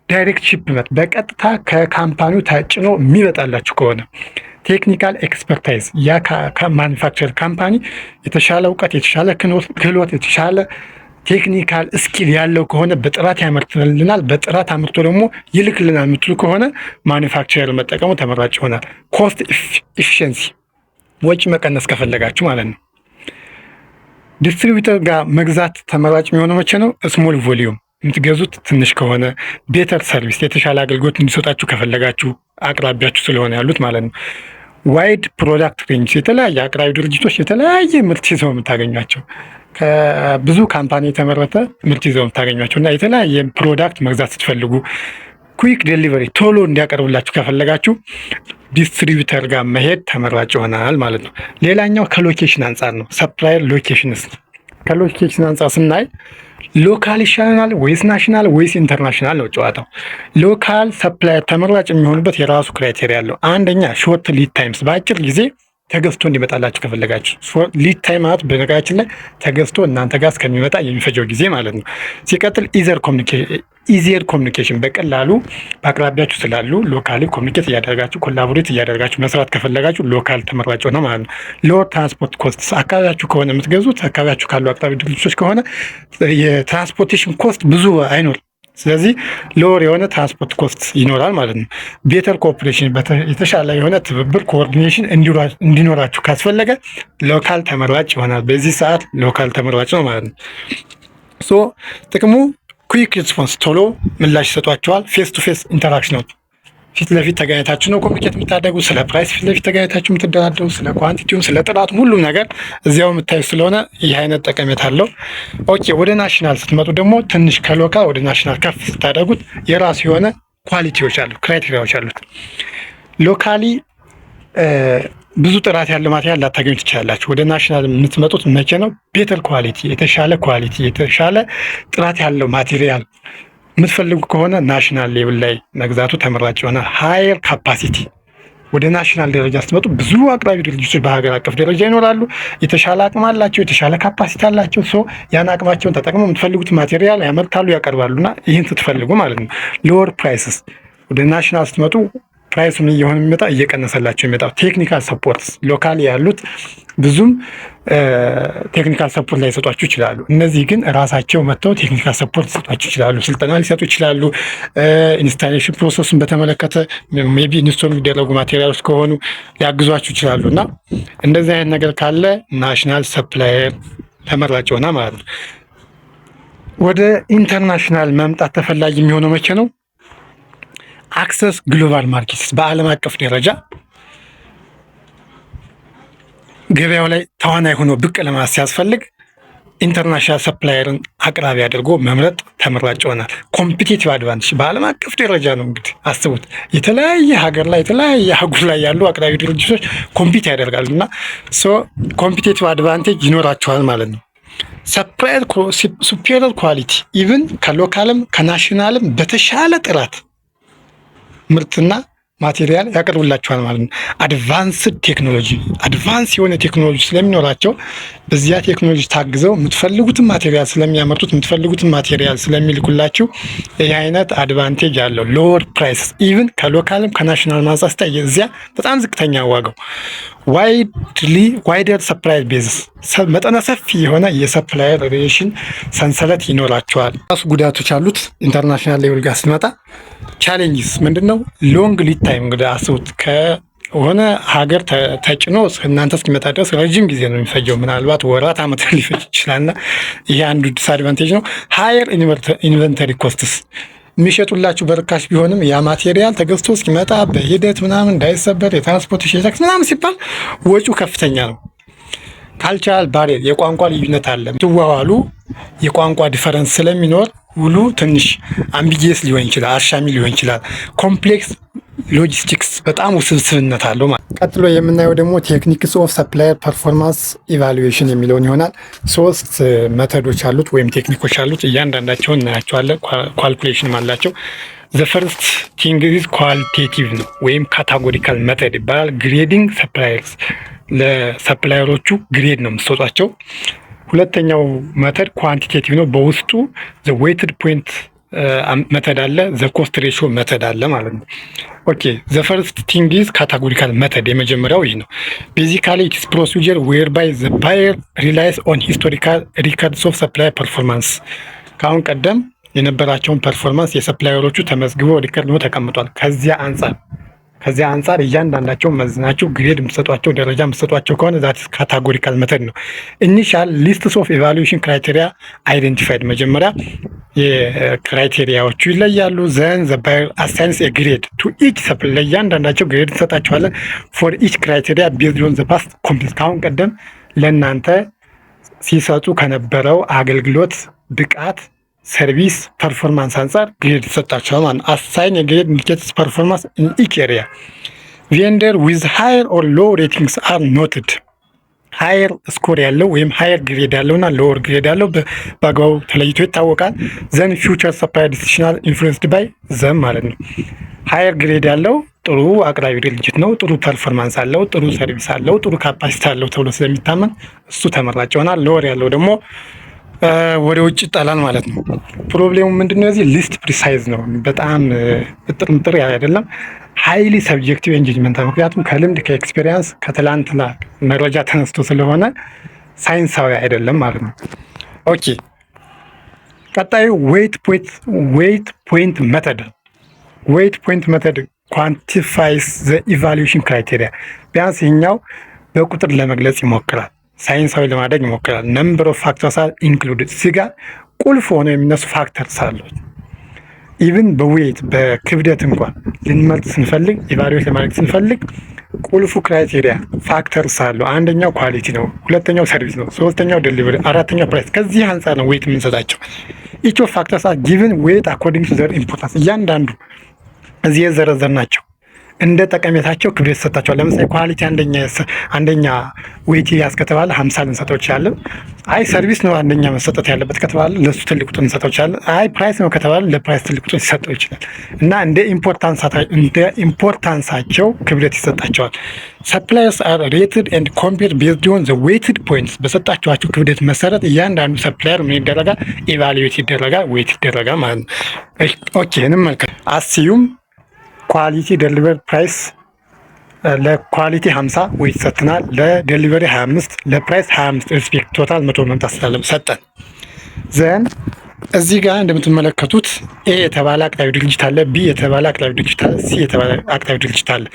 ዳይሬክት ሺፕመንት በቀጥታ ከካምፓኒው ተጭኖ የሚመጣላችሁ ከሆነ ቴክኒካል ኤክስፐርታይዝ ያ ማኒፋክቸር ካምፓኒ የተሻለ እውቀት፣ የተሻለ ክህሎት፣ የተሻለ ቴክኒካል ስኪል ያለው ከሆነ በጥራት ያመርትልናል፣ በጥራት አምርቶ ደግሞ ይልክልናል የምትሉ ከሆነ ማኒፋክቸር መጠቀሙ ተመራጭ ይሆናል። ኮስት ኢፊሽንሲ ወጪ መቀነስ ከፈለጋችሁ ማለት ነው። ዲስትሪቢዩተር ጋር መግዛት ተመራጭ የሚሆነው መቼ ነው? ስሞል ቮሊዩም የምትገዙት ትንሽ ከሆነ ቤተር ሰርቪስ የተሻለ አገልግሎት እንዲሰጣችሁ ከፈለጋችሁ አቅራቢያችሁ ስለሆነ ያሉት ማለት ነው። ዋይድ ፕሮዳክት ሬንጅ የተለያየ አቅራቢ ድርጅቶች የተለያየ ምርት ይዘው የምታገኟቸው ከብዙ ካምፓኒ የተመረተ ምርት ይዘው የምታገኟቸው እና የተለያየ ፕሮዳክት መግዛት ስትፈልጉ ኩዊክ ዴሊቨሪ ቶሎ እንዲያቀርቡላችሁ ከፈለጋችሁ ዲስትሪቢዩተር ጋር መሄድ ተመራጭ ይሆናል ማለት ነው። ሌላኛው ከሎኬሽን አንጻር ነው። ሰፕላየር ሎኬሽንስ ከሎኬሽን አንጻር ስናይ ሎካል ይሻለናል ወይስ ናሽናል ወይስ ኢንተርናሽናል ነው ጨዋታው። ሎካል ሰፕላየር ተመራጭ የሚሆኑበት የራሱ ክራይቴሪያ አለው። አንደኛ ሾርት ሊድ ታይምስ በአጭር ጊዜ ተገዝቶ እንዲመጣላችሁ ከፈለጋችሁ። ሊድ ታይም ማለት በነገራችን ላይ ተገዝቶ እናንተ ጋር እስከሚመጣ የሚፈጀው ጊዜ ማለት ነው። ሲቀጥል ኢዚየር ኮሚኒኬሽን በቀላሉ በአቅራቢያችሁ ስላሉ ሎካሊ ኮሚኒኬት እያደረጋችሁ ኮላቦሬት እያደረጋችሁ መስራት ከፈለጋችሁ ሎካል ተመራጭ ነው ማለት ነው። ሎወር ትራንስፖርት ኮስት አካባቢያችሁ ከሆነ የምትገዙት አካባቢያችሁ ካሉ አቅራቢ ድርጅቶች ከሆነ የትራንስፖርቴሽን ኮስት ብዙ አይኖር፣ ስለዚህ ሎወር የሆነ ትራንስፖርት ኮስት ይኖራል ማለት ነው። ቤተር ኮኦፕሬሽን የተሻለ የሆነ ትብብር ኮኦርዲኔሽን እንዲኖራችሁ ካስፈለገ ሎካል ተመራጭ ይሆናል። በዚህ ሰዓት ሎካል ተመራጭ ነው ማለት ነው። ጥቅሙ ኩዊክ ሪስፖንስ ቶሎ ምላሽ ይሰጧቸዋል። ፌስ ቱ ፌስ ኢንተራክሽን ፊት ለፊት ተገናኝታችሁ ነው ኮሚኒኬት የምታደርጉ። ስለ ፕራይስ ፊት ለፊት ተገናኝታችሁ የምትደራደሩ፣ ስለ ኳንቲቲውም ስለ ጥራቱም ሁሉም ነገር እዚያው የምታዩ ስለሆነ ይህ አይነት ጠቀሜታ አለው። ኦኬ ወደ ናሽናል ስትመጡ ደግሞ ትንሽ ከሎካል ወደ ናሽናል ከፍ ስታደርጉት የራሱ የሆነ ኳሊቲዎች አሉ፣ ክራይቴሪያዎች አሉት። ሎካሊ ብዙ ጥራት ያለው ማቴሪያል ላታገኙ ትችላላችሁ። ወደ ናሽናል የምትመጡት መቼ ነው? ቤተር ኳሊቲ የተሻለ ጥራት ያለው ማቴሪያል የምትፈልጉ ከሆነ ናሽናል ሌቭል ላይ መግዛቱ ተመራጭ ይሆናል። ሃየር ካፓሲቲ ወደ ናሽናል ደረጃ ስትመጡ ብዙ አቅራቢ ድርጅቶች በሀገር አቀፍ ደረጃ ይኖራሉ። የተሻለ አቅም አላቸው፣ የተሻለ ካፓሲቲ አላቸው። ያን አቅማቸውን ተጠቅመው የምትፈልጉት ማቴሪያል ያመርታሉ፣ ያቀርባሉና ይህን ስትፈልጉ ማለት ነው። ሎወር ፕራይስስ ወደ ናሽናል ስትመጡ ፕራይሱን እየሆነ የሚመጣ እየቀነሰላቸው የሚመጣው። ቴክኒካል ሰፖርት ሎካል ያሉት ብዙም ቴክኒካል ሰፖርት ላይ ሊሰጧችሁ ይችላሉ። እነዚህ ግን ራሳቸው መጥተው ቴክኒካል ሰፖርት ሊሰጧችሁ ይችላሉ፣ ስልጠና ሊሰጡ ይችላሉ። ኢንስታሌሽን ፕሮሰሱን በተመለከተ ሜይ ቢ ኢንስቶል የሚደረጉ ማቴሪያሎች ከሆኑ ሊያግዟችሁ ይችላሉ። እና እንደዚህ አይነት ነገር ካለ ናሽናል ሰፕላየር ተመራጭ ሆና ማለት ነው። ወደ ኢንተርናሽናል መምጣት ተፈላጊ የሚሆነው መቼ ነው? አክሰስ ግሎባል ማርኬትስ በዓለም አቀፍ ደረጃ ገበያው ላይ ተዋናይ ሆኖ ብቅ ለማለት ሲያስፈልግ ኢንተርናሽናል ሰፕላየርን አቅራቢ አድርጎ መምረጥ ተመራጭ ይሆናል። ኮምፒቲቲቭ አድቫንቴጅ በዓለም አቀፍ ደረጃ ነው። እንግዲህ አስቡት፣ የተለያየ ሀገር ላይ የተለያየ አህጉር ላይ ያሉ አቅራቢ ድርጅቶች ኮምፒት ያደርጋሉ እና ኮምፒቲቲቭ አድቫንቴጅ ይኖራቸዋል ማለት ነው። ሰፕላየር ሱፔሪየር ኳሊቲ ኢቭን ከሎካልም ከናሽናልም በተሻለ ጥራት ምርትና ማቴሪያል ያቀርቡላቸዋል ማለት ነው። አድቫንስድ ቴክኖሎጂ አድቫንስ የሆነ ቴክኖሎጂ ስለሚኖራቸው በዚያ ቴክኖሎጂ ታግዘው የምትፈልጉትን ማቴሪያል ስለሚያመርቱት የምትፈልጉትን ማቴሪያል ስለሚልኩላችሁ ይህ አይነት አድቫንቴጅ አለው። ሎወር ፕራይስ ኢቭን ከሎካልም ከናሽናል ማንሳስታ እዚያ በጣም ዝቅተኛ ዋጋው ዋይደር ሰፕላይ ቤዝስ መጠነ ሰፊ የሆነ የሰፕላየር ሪሌሽን ሰንሰለት ይኖራቸዋል። ራሱ ጉዳቶች አሉት። ኢንተርናሽናል ሌቭል ጋር ስንመጣ ቻሌንጅስ ምንድን ነው? ሎንግ ሊድ ታይም እንግዲህ አስቡት ከሆነ ሀገር ተጭኖ እናንተ እስኪመጣ ድረስ ረጅም ጊዜ ነው የሚፈጀው። ምናልባት ወራት ዓመት ሊፈጅ ይችላልና ይሄ አንዱ ዲስአድቫንቴጅ ነው። ሃየር ኢንቨንተሪ ኮስትስ የሚሸጡላችሁ በርካሽ ቢሆንም ያ ማቴሪያል ተገዝቶ እስኪመጣ በሂደት ምናምን እንዳይሰበር የትራንስፖርቴሽን ታክስ ምናምን ሲባል ወጪው ከፍተኛ ነው። ካልቸራል ባሪየር የቋንቋ ልዩነት አለ። ትዋዋሉ የቋንቋ ዲፈረንስ ስለሚኖር ውሉ ትንሽ አምቢጊየስ ሊሆን ይችላል፣ አሻሚ ሊሆን ይችላል። ኮምፕሌክስ ሎጂስቲክስ በጣም ውስብስብነት አለው። ቀጥሎ የምናየው ደግሞ ቴክኒክስ ኦፍ ሰፕላየር ፐርፎርማንስ ኢቫሉዌሽን የሚለውን ይሆናል። 3 መተዶች አሉት ወይም ቴክኒኮች አሉት። እያንዳንዳቸውን እናያቸዋለን። ኳልኩሌሽንም አላቸው። ዘፈርስት ቲንግ ኢዝ ኳሊቴቲቭ ነው ወይም ካታጎሪካል መተድ ይባላል። ግሬዲንግ ሰፕላየርስ ለሰፕላየሮቹ ግሬድ ነው የምትሰጧቸው። ሁለተኛው መተድ ኳንቲቴቲቭ ነው። በውስጡ ዘ ዌይትድ ፖይንት መተድ አለ፣ ዘ ኮስት ሬሽዮ መተድ አለ ማለት ነው። ኦኬ ዘ ፈርስት ቲንግ ኢዝ ካታጎሪካል መተድ የመጀመሪያው ይህ ነው። ቤዚካሊ ኢትስ ፕሮሲጀር ዌር ባይ ዘ ባየር ሪላይስ ኦን ሂስቶሪካል ሪከርድስ ኦፍ ሰፕላይ ፐርፎርማንስ። ከአሁን ቀደም የነበራቸውን ፐርፎርማንስ የሰፕላየሮቹ ተመዝግበው ሪከርድ ነው ተቀምጧል። ከዚያ አንጻር እያንዳንዳቸው መዝናቸው ግሬድ የምትሰጧቸው ደረጃ የምትሰጧቸው ከሆነ ዛት ካታጎሪካል መተድ ነው። ኢኒሻል ሊስትስ ኦፍ ኢቫሉዌሽን ክራይቴሪያ አይደንቲፋይድ መጀመሪያ የክራይቴሪያዎቹ ይለያሉ። ዘን ዘ ባየር አሳይንስ ግሬድ ቱ ኢች ሰፕላይ ለእያንዳንዳቸው ግሬድ እንሰጣቸዋለን። ፎር ኢች ክራይቴሪያ ቤዝድ ኦን ዘ ፓስት ኮምፕሊት ካሁን ቀደም ለእናንተ ሲሰጡ ከነበረው አገልግሎት ብቃት ሰርቪስ ፐርፎርማንስ አንጻር ግሬድ ይሰጣቸዋል ማለት ነው። አሳይን የግሬድ ኢንዲኬትስ ፐርፎርማንስ ኢን ኢች ኤሪያ ቬንደር ዊዝ ሃየር ኦር ሎ ሬቲንግስ አር ኖትድ። ሃየር ስኮር ያለው ወይም ሃየር ግሬድ ያለውና ሎወር ግሬድ ያለው በአግባቡ ተለይቶ ይታወቃል። ዘን ፊውቸር ሰፕላይ ዲሲሽናል ኢንፍሉዌንስድ ባይ ዘም ማለት ነው። ሃየር ግሬድ ያለው ጥሩ አቅራቢ ድርጅት ነው፣ ጥሩ ፐርፎርማንስ አለው፣ ጥሩ ሰርቪስ አለው፣ ጥሩ ካፓሲቲ አለው ተብሎ ስለሚታመን እሱ ተመራጭ ይሆናል። ሎወር ያለው ደግሞ ወደ ውጭ ይጣላል ማለት ነው። ፕሮብሌሙ ምንድነው? እዚህ ሊስት ፕሪሳይዝ ነው፣ በጣም ጥርጥር አይደለም። ሃይሊ ሰብጀክቲቭ ኤንጌጅመንት፣ ምክንያቱም ከልምድ ከኤክስፔሪንስ ከትላንትና መረጃ ተነስቶ ስለሆነ ሳይንሳዊ አይደለም ማለት ነው። ኦኬ ቀጣዩ ዌይት ፖይንት መተድ። ዌይት ፖይንት መተድ ኳንቲፋይስ ዘ ኢቫሉዌሽን ክራይቴሪያ። ቢያንስ ይህኛው በቁጥር ለመግለጽ ይሞክራል፣ ሳይንሳዊ ለማድረግ ይሞክራል። ነምበር ኦፍ ፋክተርስ አር ኢንክሉድድ። እዚህ ጋር ቁልፍ ሆነው የሚነሱ ፋክተርስ አሉት። ኢቭን በዌይት በክብደት እንኳን ልንመርጥ ስንፈልግ ኢቫሉዌት ለማድረግ ስንፈልግ ቁልፉ ክራይቴሪያ ፋክተርስ አለው። አንደኛው ኳሊቲ ነው፣ ሁለተኛው ሰርቪስ ነው፣ ሶስተኛው ዴሊቨሪ፣ አራተኛው ፕራይስ። ከዚህ አንጻር ነው ዌይት የምንሰጣቸው። ኢች ኦፍ ፋክተርስ አር ጊቭን ዌይት አኮርዲንግ ቱ ዘር ኢምፖርታንስ። እያንዳንዱ እዚህ የዘረዘር ናቸው እንደ ጠቀሜታቸው ክብደት ይሰጣቸዋል። ለምሳሌ ኳሊቲ አንደኛ ዌይት ያስከተባለ 50 ልንሰጠው ይችላለን። አይ ሰርቪስ ነው አንደኛ መሰጠት ያለበት ከተባለ ለሱ ትልቅ ቁጥር እንሰጠው ይችላል። አይ ፕራይስ ነው ከተባለ ለፕራይስ ትልቅ ቁጥር ሊሰጠው ይችላል እና እንደ ኢምፖርታንሳቸው ክብደት ይሰጣቸዋል። ሰፕላየርስ አር ሬትድ ኤንድ ኮምፔርድ ቤዝድ ኦን ዘ ዌይትድ ፖይንትስ። በሰጣቸዋቸው ክብደት መሰረት እያንዳንዱ ሰፕላየር ምን ይደረጋል? ኢቫሉዌት ይደረጋል፣ ዌይት ይደረጋል ማለት ነው። ኦኬ እንመልከት። አስዩም ኳሊቲ ደሊቨሪ ፕራይስ ለኳሊቲ 50 ዌይት ሰጥተናል፣ ለደሊቨሪ 25፣ ለፕራይስ 25 ሪስፔክት ቶታል 100 መምጣት ስላለም ሰጠን። ዘን እዚህ ጋር እንደምትመለከቱት ኤ የተባለ አቅራቢ ድርጅት አለ፣ ቢ የተባለ አቅራቢ ድርጅት አለ፣ ሲ የተባለ አቅራቢ ድርጅት አለ።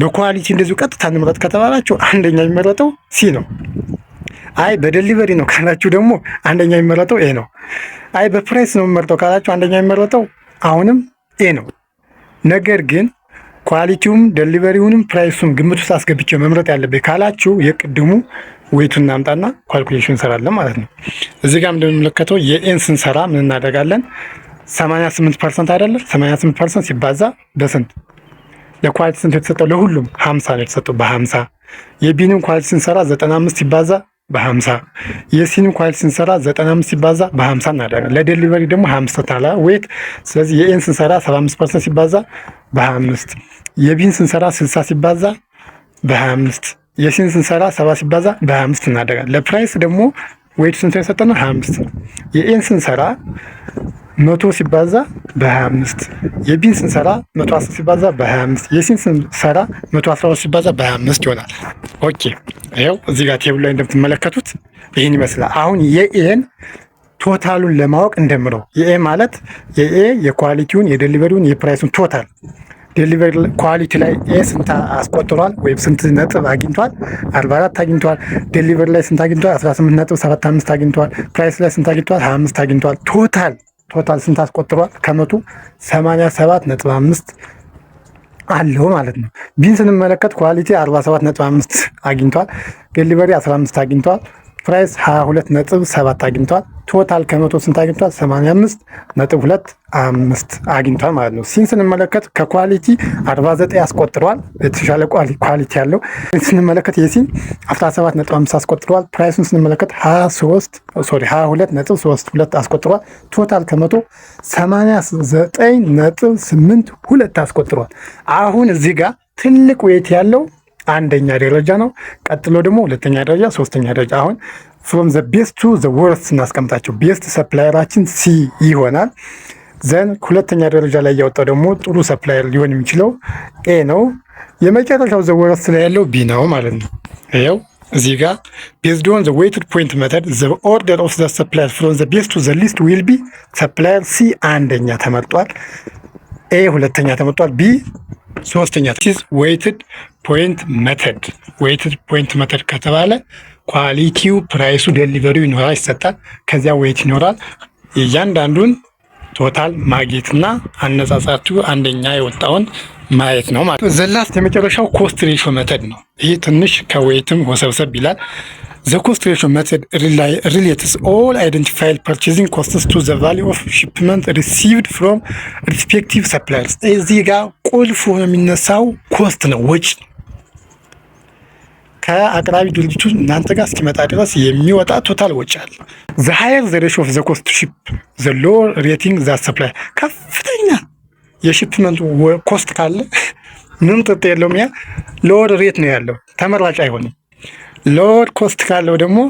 በኳሊቲ እንደዚሁ ቀጥታ እንምረጥ ከተባላችሁ አንደኛ የሚመረጠው ሲ ነው። አይ በደሊቨሪ ነው ካላችሁ ደግሞ አንደኛ የሚመረጠው ኤ ነው። አይ በፕራይስ ነው የሚመረጠው ካላችሁ አንደኛ የሚመረጠው አሁንም ኤ ነው። ነገር ግን ኳሊቲውም ደሊቨሪውንም ፕራይሱም ግምት ውስጥ አስገብቼ መምረጥ ያለብኝ ካላችሁ የቅድሙ ዌይቱን እናምጣና ኳልኩሌሽን እንሰራለን ማለት ነው። እዚህ ጋር እንደምንመለከተው የኤን ስንሰራ ምን እናደርጋለን? 88% አይደለ? 88% ሲባዛ በስንት? ለኳሊቲ ስንት የተሰጠው? ለሁሉም 50 ነው የተሰጠው፣ በ50። የቢንም ኳሊቲ ስንሰራ 95 ሲባዛ በ50። የሲንም ኳሊቲ ስንሰራ 95 ሲባዛ በ50 እናደርጋለን። ለዴሊቨሪ ደግሞ 50 ታላ ዌት። ስለዚህ የኤን ስንሰራ 75% ሲባዛ በ25፣ የቢን ስንሰራ 60 ሲባዛ በ25፣ የሲን ስንሰራ 70 ሲባዛ በ25 እናደርጋለን። ለፕራይስ ደግሞ ዌት ስንት የሰጠነው 25 ነው። የኤን ስንሰራ 100 ሲባዛ በ25 የቢን ስንሰራ 110 ሲባዛ በ25 የሲን ስንሰራ 112 ሲባዛ በ25 ይሆናል። ኦኬ ይኸው እዚህ ጋር ቴብል ላይ እንደምትመለከቱት ይህን ይመስላል። አሁን የኤን ቶታሉን ለማወቅ እንደምረው። የኤ ማለት የኤ የኳሊቲውን የዴሊቨሪውን የፕራይሱን ቶታል ዴሊቨሪ ኳሊቲ ላይ ኤ ስንት አስቆጥሯል ወይም ስንት ነጥብ አግኝቷል? 44 አግኝቷል። ዴሊቨሪ ላይ ስንት አግኝቷል? 18.75 አግኝቷል። ፕራይስ ላይ ስንት አግኝቷል? 25 አግኝቷል። ቶታል ስንት አስቆጥሯል? ከመቶ 87.5 አለው ማለት ነው። ቢን ስንመለከት ኳሊቲ 47.5 አግኝቷል። ዴሊቨሪ 15 አግኝቷል። ፕራይስ 22.7 አግኝቷል። ቶታል ከመቶ ስንት አግኝቷል? 85.25 አግኝቷል ማለት ነው። ሲን ስንመለከት ከኳሊቲ 49 አስቆጥሯል። የተሻለ ኳሊቲ ያለው ስንመለከት የሲን 17.5 አስቆጥሯል። ፕራይሱን ስንመለከት 22.32 አስቆጥሯል። ቶታል ከመቶ 89.82 አስቆጥሯል። አሁን እዚህ ጋር ትልቅ ዌት ያለው አንደኛ ደረጃ ነው። ቀጥሎ ደግሞ ሁለተኛ ደረጃ፣ ሶስተኛ ደረጃ። አሁን ፍሮም ዘ ቤስት ቱ ዘ ወርስት ስናስቀምጣቸው ቤስት ሰፕላየራችን ሲ ይሆናል። ዘን ሁለተኛ ደረጃ ላይ ያወጣው ደግሞ ጥሩ ሰፕላየር ሊሆን የሚችለው ኤ ነው። የመጨረሻው ዘ ወርስት ላይ ያለው ቢ ነው ማለት ነው። ይኸው እዚህ ጋር ቤዝድ ኦን ዘ ዌይትድ ፖይንት መተድ ዘ ኦርደር ኦፍ ዘ ሰፕላየር ፍሮም ዘ ቤስት ቱ ዘ ሊስት ዊል ቢ ሰፕላየር ሲ አንደኛ ተመርጧል፣ ኤ ሁለተኛ ተመርጧል፣ ቢ ሶስተኛ። ዌይትድ ፖይንት መተድ ዌይትድ ፖይንት መተድ ከተባለ ኳሊቲው፣ ፕራይሱ፣ ዴሊቨሪው ይኖራል ይሰጣል። ከዚያ ዌይት ይኖራል። እያንዳንዱን ቶታል ማግኘትና አነጻጻቱ አንደኛ የወጣውን ማየት ነው ማለት ነው። ዘላስት የመጨረሻው ኮስት ሬሾ መተድ ነው። ይህ ትንሽ ከዌይትም ወሰብሰብ ይላል። ዘ ኮስት ሬሾ መተድ ሪሌትስ ኦል አይደንቲፋይድ ፐርቼዚንግ ኮስትስ ቱ ዘ ቫሊዩ ኦፍ ሺፕመንት ሪሲቭድ ፍሮም ሪስፔክቲቭ ሰፕላየርስ። እዚህ ጋር ቁልፍ ሆኖ የሚነሳው ኮስት ነው፣ ወጪ ከአቅራቢ ድርጅቱ እናንተ ጋር እስኪመጣ ድረስ የሚወጣ ቶታል ወጪ አለ። ዘ ሃየር ዘ ሬሾ ኦፍ ዘ ኮስት ሺፕ ዘ ሎወር ሬቲንግ ዛ ሰፕላየር። ከፍተኛ የሺፕመንቱ ኮስት ካለ ምንም ጥርጥር የለውም ያ ሎወር ሬት ነው ያለው፣ ተመራጭ አይሆንም። ሎወር ኮስት ካለው ደግሞ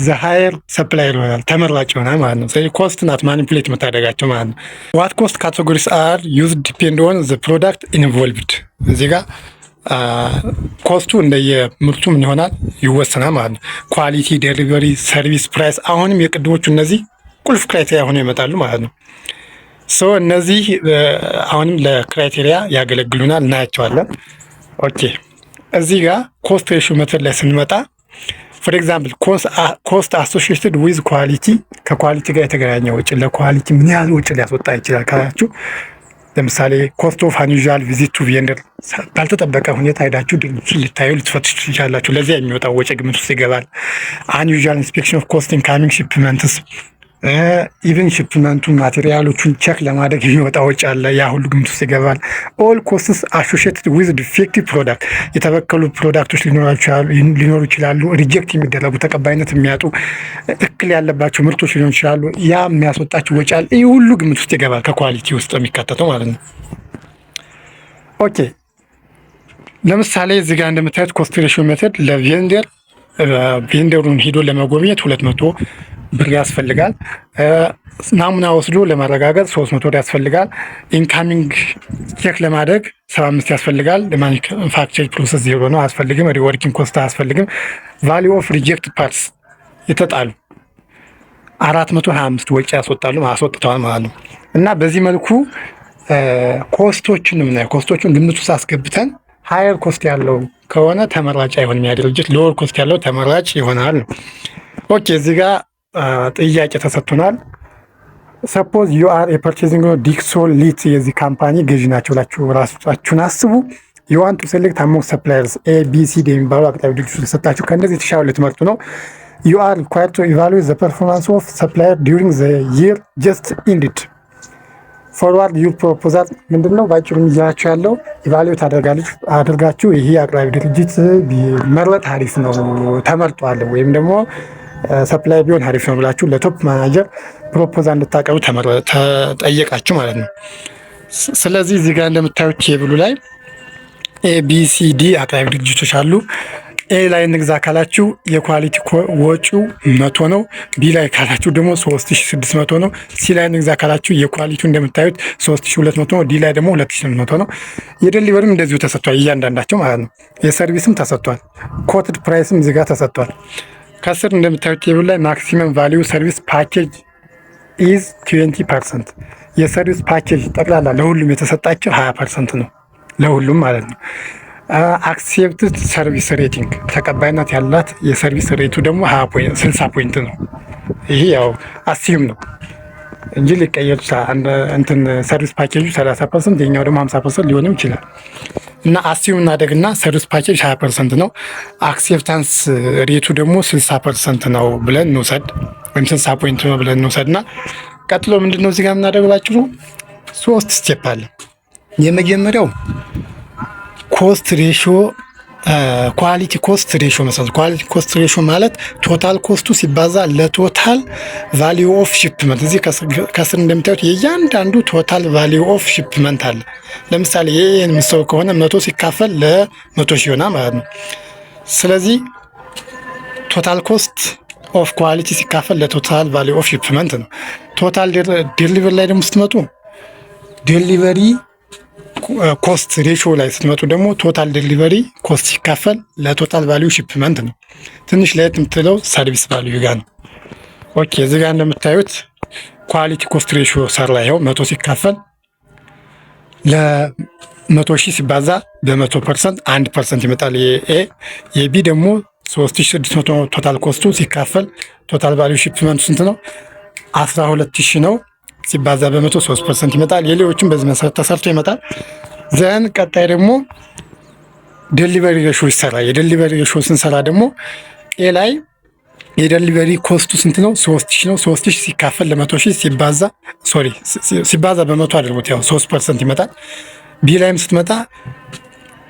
ዘ ሃየር ሰፕላየር ይሆናል፣ ተመራጭ ይሆናል ማለት ነው። ስለዚህ ኮስት ናት ማኒፑሌት የምታደርጋቸው ማለት ነው። ዋት ኮስት ካቴጎሪስ አር ዩዝድ ዲፔንድ ኦን ዘ ፕሮዳክት ኢንቮልቭድ። እዚህ ጋር ኮስቱ እንደየምርቱ ምን ይሆናል ይወሰናል ማለት ነው። ኳሊቲ፣ ዴሊቨሪ፣ ሰርቪስ፣ ፕራይስ አሁንም የቅድሞቹ እነዚህ ቁልፍ ክራይቴሪያ ሆነው ይመጣሉ ማለት ነው። ሶ እነዚህ አሁንም ለክራይቴሪያ ያገለግሉናል፣ እናያቸዋለን። ኦኬ እዚህ ጋር ኮስት ሬሾ መተድ ላይ ስንመጣ ፎር ኤግዛምፕል ኮስት አሶሺየትድ ዊዝ ኳሊቲ፣ ከኳሊቲ ጋር የተገናኘ ወጪ ለኳሊቲ ምን ያህል ወጪ ሊያስወጣ ይችላል ካላችሁ፣ ለምሳሌ ኮስት ኦፍ አንዩዥዋል ቪዚት ቱ ቬንደር፣ ባልተጠበቀ ሁኔታ ሄዳችሁ ድርጅቱን ልታዩ ልትፈትሹ ትችላላችሁ። ለዚያ የሚወጣው ወጪ ግምት ውስጥ ይገባል። አንዩዥዋል ኢንስፔክሽን ኦፍ ኮስት ኢንካሚንግ ሺፕመንትስ፣ ኢቨን ሽፕመንቱን ማቴሪያሎቹን ቼክ ለማድረግ የሚወጣ ወጪ አለ። ያ ሁሉ ግምት ውስጥ ይገባል። ኦል ኮስትስ አሶሺየትድ ዊዝ ዲፌክቲቭ ፕሮዳክት፣ የተበከሉ ፕሮዳክቶች ሊኖሩ ይችላሉ። ሪጀክት የሚደረጉ ተቀባይነት የሚያጡ እክል ያለባቸው ምርቶች ሊሆኑ ይችላሉ። ያ የሚያስወጣቸው ወጪ አለ። ይህ ሁሉ ግምት ውስጥ ይገባል፣ ከኳሊቲ ውስጥ የሚካተተው ማለት ነው። ኦኬ ለምሳሌ እዚህ ጋር እንደምታዩት ኮስት ሬሾ ሜተድ ቬንደሩን ሂዶ ለመጎብኘት 200 ብር ያስፈልጋል። ናሙና ወስዶ ለማረጋገጥ 300 ብር ያስፈልጋል። ኢንካሚንግ ቼክ ለማድረግ 75 ያስፈልጋል። ለማኒፋክቸር ፕሮሰስ 0 ነው፣ አያስፈልግም። ሪወርኪንግ ኮስት አያስፈልግም። ቫሊዩ ኦፍ ሪጀክት ፓርትስ የተጣሉ 425 ወጪ አስወጥተዋል ማለት ነው። እና በዚህ መልኩ ኮስቶችን ምናየው ኮስቶችን ግምት ውስጥ አስገብተን ሃየር ኮስት ያለው ከሆነ ተመራጭ አይሆንም ያ ድርጅት፣ ሎወር ኮስት ያለው ተመራጭ ይሆናል ነው። ኦኬ እዚህ ጋር ጥያቄ ተሰጥቶናል። ሰፖዝ ዩ አር የፐርቼዚንግ ዲክሶን ሊት የዚህ ካምፓኒ ገዢ ናቸው ብላችሁ ራሳችሁን አስቡ። ዩ ዋንት ቱ ሴሌክት አሞንግ ሰፕላየርስ ኤ ቢ ሲ ዲ የሚባሉ አቅራቢ ድርጅቶች ተሰጣችሁ። ከእነዚህ የተሻለ ልትመርጡ ነው። ዩ አር ሪኳየርድ ቱ ኢቫሉዌት ዘ ፐርፎርማንስ ኦፍ ሰፕላየር ዲዩሪንግ ዘ ይር ጀስት ኢንዲድ ፎርዋርድ ዩር ፕሮፖዛል ምንድን ነው? ባጭሩ ይዛችሁ ያለው ኢቫሉዌት አድርጋችሁ ይሄ አቅራቢ ድርጅት ቢመረጥ አሪፍ ነው ተመርጧል፣ ወይም ደግሞ ሰፕላይ ቢሆን አሪፍ ነው ብላችሁ ለቶፕ ማናጀር ፕሮፖዛል እንድታቀርቡ ተጠየቃችሁ ማለት ነው። ስለዚህ እዚህ ጋር እንደምታዩት ቴብሉ ላይ ኤቢሲዲ አቅራቢ ድርጅቶች አሉ። ኤ ላይ እንግዛ ካላችሁ የኳሊቲ ወጪው 100 ነው። ቢ ላይ ካላችሁ ደግሞ 3600 ነው። ሲ ላይ እንግዛ ካላችሁ የኳሊቲው እንደምታዩት 3200 ነው። ዲ ላይ ደግሞ 2800 ነው። የዴሊቨሪም እንደዚሁ ተሰጥቷል፣ እያንዳንዳቸው ማለት ነው። የሰርቪስም ተሰጥቷል። ኮትድ ፕራይስም እዚህ ጋር ተሰጥቷል። ከስር እንደምታዩት ቴብል ላይ ማክሲመም ቫሊዩ ሰርቪስ ፓኬጅ ኢዝ 20%። የሰርቪስ ፓኬጅ ጠቅላላ ለሁሉም የተሰጣቸው 20% ነው፣ ለሁሉም ማለት ነው። አክሴፕትድ ሰርቪስ ሬቲንግ ተቀባይነት ያላት የሰርቪስ ሬቱ ደግሞ 60 ፖይንት ነው። ይሄ ያው አስዩም ነው እንጂ ሊቀየር እንትን ሰርቪስ ፓኬጁ 30% የኛው ደግሞ 50% ሊሆንም ይችላል። እና አስዩም እናደግና ሰርቪስ ፓኬጅ 20% ነው። አክሴፕታንስ ሬቱ ደግሞ 60% ነው ብለን እንውሰድ፣ ወይም 60 ፖይንት ነው ብለን እንውሰድ። እና ቀጥሎ ምንድነው እዚህ ጋር የምናደርገው ባጭሩ 3 ስቴፕ አለ። የመጀመሪያው ኮስት ሬሽዮ ኳሊቲ ኮስት ሬሽዮ መሰለኝ። ኳሊቲ ኮስት ሬሽዮ ማለት ቶታል ኮስቱ ሲባዛ ለቶታል ቫሊዩ ኦፍ ሺፕመንት። እዚህ ከስር እንደምታዩት የእያንዳንዱ ቶታል ቫሊዩ ኦፍ ሺፕመንት አለ። ለምሳሌ ይሄን ምሰው ከሆነ 100 ሲካፈል ለ100 ሺህ ይሆናል ማለት ነው። ስለዚህ ቶታል ኮስት ኦፍ ኳሊቲ ሲካፈል ለቶታል ቫሊዩ ኦፍ ሺፕመንት ነው። ቶታል ዴሊቨሪ ላይ ደግሞ ስትመጡ ዴሊቨሪ ኮስት ሬሽዮ ላይ ስትመጡ ደግሞ ቶታል ዴሊቨሪ ኮስት ሲካፈል ለቶታል ቫሊዩ ሺፕመንት ነው። ትንሽ ለየት የምትለው ሰርቪስ ቫሊዩ ጋር ነው። ኦኬ እዚህ ጋር እንደምታዩት ኳሊቲ ኮስት ሬሽዮ ሰራ። ይኸው 100 ሲካፈል ለ100 ሺህ ሲባዛ በ100% 1% ይመጣል የኤ። የቢ ደግሞ 3600 ቶታል ኮስቱ ሲካፈል ቶታል ቫሊዩ ሺፕመንቱ ስንት ነው? 12000 ነው። ሲባዛ በ100 3% ይመጣል። የሌሎችም በዚህ መሰረት ተሰርቶ ይመጣል። ዘን ቀጣይ ደግሞ ዴሊቨሪ ሬሾ ይሰራል። የዴሊቨሪ ሬሾ ስንሰራ ደግሞ ኤ ላይ የዴሊቨሪ ኮስቱ ስንት ነው? 3000 ነው። 3000 ሲካፈል ለ100 ሺህ ሲባዛ በ100 አድርጎት ያው 3% ይመጣል። ቢ ላይም ስትመጣ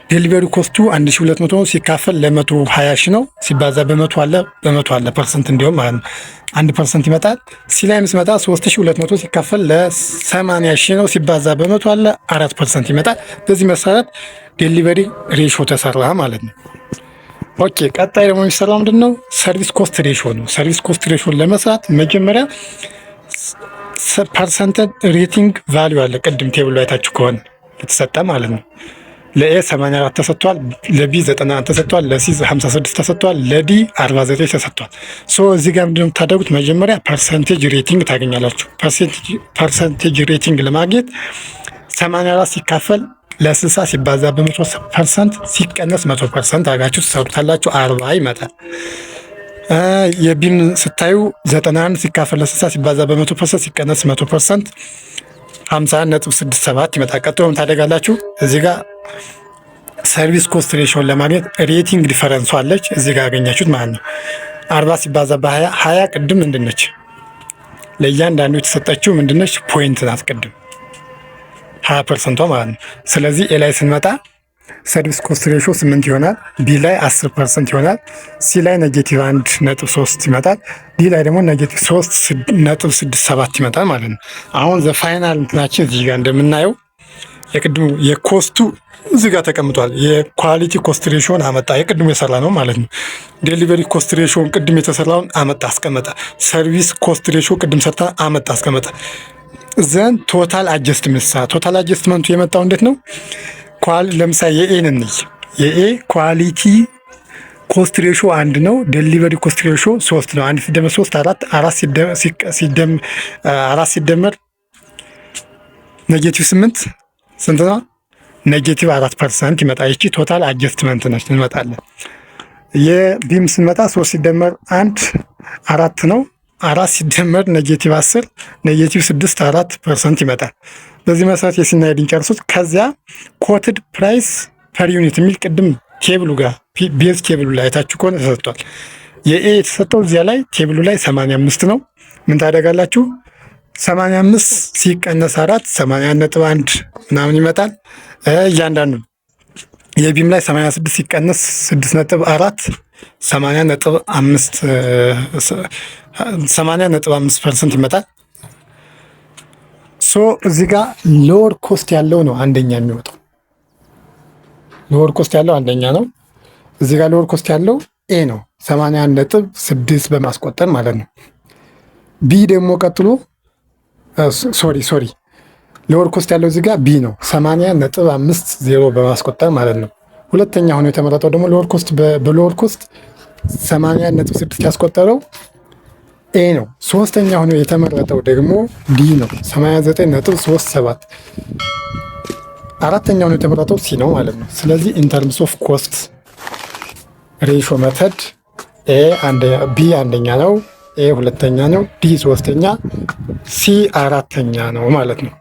ዴሊቨሪ ኮስቱ 1200 ነው። ሲካፈል ለ120 ሺህ ነው። ሲባዛ በ100 አለ ፐርሰንት እንዲሁም ማለት ነው 1% ይመጣል። ሲ ላይም ስትመጣ 3200 ሲካፈል ለ80 ሺህ ነው። ሲባዛ በ100 አለ 4% ይመጣል። በዚህ መሰረት ዴሊቨሪ ሬሾ ተሰራ ማለት ነው። ኦኬ ቀጣይ ደግሞ የሚሰራው ምንድን ነው? ሰርቪስ ኮስት ሬሾ ነው። ሰርቪስ ኮስት ሬሾን ለመስራት መጀመሪያ ፐርሰንተጅ ሬቲንግ ቫሊዩ አለ። ቅድም ቴብሉ አይታችሁ ከሆነ የተሰጠ ማለት ነው። ለኤ 84 ተሰጥቷል፣ ለቢ 91 ተሰጥቷል፣ ለሲ 56 ተሰጥቷል፣ ለዲ 49 ተሰጥቷል። ሶ እዚህ ጋር ምንድነው የምታደርጉት? መጀመሪያ ፐርሰንቴጅ ሬቲንግ ታገኛላችሁ። ፐርሰንቴጅ ሬቲንግ ለማግኘት 84 ሲካፈል ለ60 ሲባዛ በ100% ሲቀነስ 100% አጋችሁ ትሰሩታላችሁ። 40 ይመጣል። የቢም ስታዩ 91 ሲካፈል ለ60 ሲባዛ በ100% ሲቀነስ 100% 51.67 ይመጣል። ቀጥሎ ታደርጋላችሁ እዚህ ጋር ሰርቪስ ኮስት ሬሽዮን ለማግኘት ሬቲንግ ዲፈረንሱ አለች እዚህ ጋር ያገኛችሁት ማለት ነው። 40 ሲባዛ በ20 20 ቅድም ምንድነች? ለእያንዳንዱ የተሰጠችው ምንድነች? ፖይንት ናት። ቅድም 20% ማለት ነው። ስለዚህ ኤ ላይ ስንመጣ ሰርቪስ ኮስት ሬሽዮ 8 ይሆናል። ቢ ላይ 10% ይሆናል። ሲ ላይ -1.3 ይመጣል። ዲ ላይ ደግሞ -3.67 ይመጣል ማለት ነው። አሁን ዘ ፋይናል እንትናችን እዚህ ጋር እንደምናየው የቅድሙ የኮስቱ እዚህ ጋር ተቀምጧል። የኳሊቲ ኮስት ሬሽዮን አመጣ፣ የቅድሙ የሰራ ነው ማለት ነው። ዴሊቨሪ ኮስት ሬሽዮን ቅድም የተሰራውን አመጣ አስቀመጠ። ሰርቪስ ኮስት ሬሽዮ ቅድም ሰርታ አመጣ አስቀመጠ። ዘን ቶታል አጀስትመንት ቶታል አጀስትመንቱ የመጣው እንዴት ነው? ለምሳሌ የኤን እንይ። የኤ ኳሊቲ ኮስት ሬሽዮ 1 ነው። ዴሊቨሪ ኮስት ሬሽዮ 3 ነው። 1 ሲደመር 3 4 ሲደመር -8 ስንት ነው? -4% ይመጣ። ይቺ ቶታል አጀስትመንት ነች። እንመጣለን። የቢም ስንመጣ 3 ሲደመር 1 4 ነው። 4 ሲደመር -10 -6 4% ይመጣል። በዚህ መሰረት የሲና የዲን ጨርሱት። ከዚያ ኮትድ ፕራይስ ፐር ዩኒት የሚል ቅድም ቴብሉ ጋር ቤዝ ቴብሉ ላይ አይታችሁ ከሆነ ተሰጥቷል። የኤ የተሰጠው እዚያ ላይ ቴብሉ ላይ 85 ነው። ምን ታደርጋላችሁ? 85 ሲቀነስ 4 80.1 ምናምን ይመጣል። እያንዳንዱ የቢም ላይ 86 ሲቀነስ 6.4 80.5% ይመጣል። ሶ እዚህ ጋር ሎወር ኮስት ያለው ነው አንደኛ የሚወጣው። ሎወር ኮስት ያለው አንደኛ ነው። እዚህ ጋር ሎወር ኮስት ያለው ኤ ነው 81.6 በማስቆጠር ማለት ነው። ቢ ደግሞ ቀጥሎ ሶሪ ሎወር ኮስት ያለው እዚህ ጋር ቢ ነው 80.50 በማስቆጠር ማለት ነው። ሁለተኛ ሆኖ የተመረጠው ደግሞ በሎወር ኮስት 80.6 ያስቆጠረው ኤ ነው። ሶስተኛ ሆኖ የተመረጠው ደግሞ ዲ ነው 89.37። አራተኛ ሆኖ የተመረጠው ሲ ነው ማለት ነው። ስለዚህ ኢንተርምስ ኦፍ ኮስት ሬሾ መተድ ቢ አንደኛ ነው፣ ኤ ሁለተኛ ነው፣ ዲ ሶስተኛ፣ ሲ አራተኛ ነው ማለት ነው።